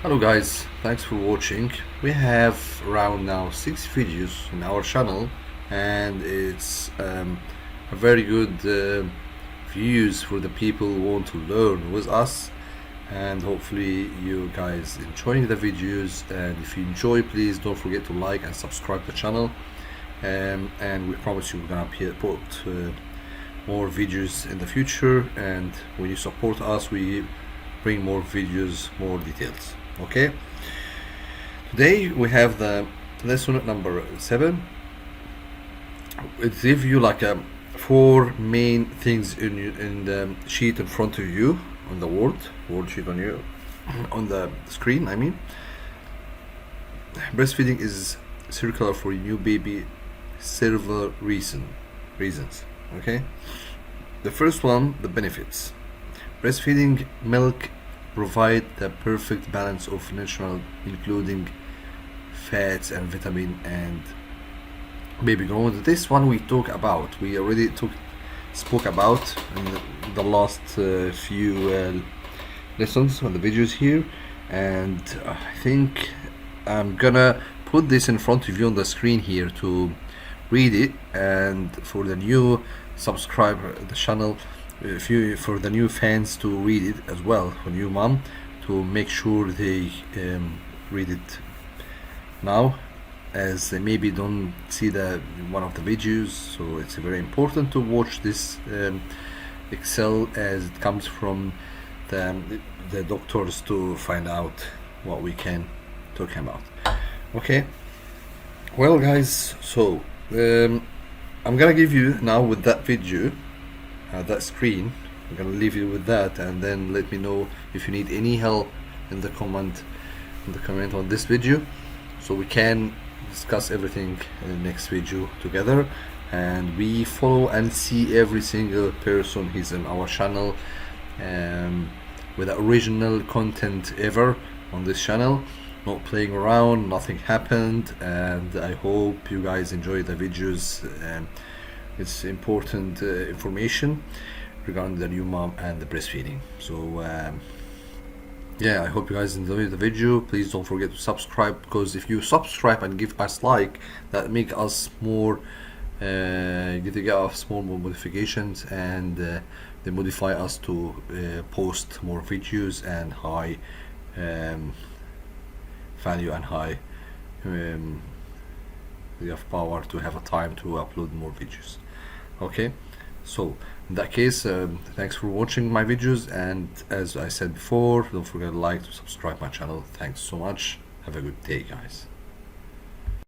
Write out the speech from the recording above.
Hello guys, thanks for watching. We have around now 6 videos in our channel, and it's a very good views for the people who want to learn with us, and hopefully you guys enjoying the videos. And if you enjoy, please don't forget to like and subscribe the channel, and we promise you we're gonna put more videos in the future, and when you support us we bring more videos, more details. Okay, today we have the lesson number 7. It gives you like 4 main things in the sheet in front of you, on the word sheet on you on the screen. I mean, breastfeeding is circular for new baby several reasons. Okay, the first one, the benefits. Breastfeeding milk provide the perfect balance of nutritional, including fats and vitamin and baby growth. This one we already spoke about in the last few lessons on the videos here, and I think I'm gonna put this in front of you on the screen here to read it, and for the new subscriber the channel, for the new fans to read it as well, for new mom, to make sure they read it now, as they maybe don't see the one of the videos. So it's very important to watch this Excel, as it comes from the doctors, to find out what we can talk about. Okay, well guys, so I'm gonna give you now with that video, that screen. I'm gonna leave you with that, and then let me know if you need any help in the comment on this video, so we can discuss everything in the next video together, and we follow and see every single person who's in our channel with the original content ever on this channel, not playing around, nothing happened. And I hope you guys enjoy the videos. It's important information regarding the new mom and the breastfeeding. So yeah, I hope you guys enjoy the video. Please don't forget to subscribe, because if you subscribe and give us like, that make us more get us more modifications, and they modify us to post more videos and high value and high we have power to have a time to upload more videos. Okay, so in that case, thanks for watching my videos, and as I said before, don't forget to like, to subscribe my channel. Thanks so much. Have a good day, guys.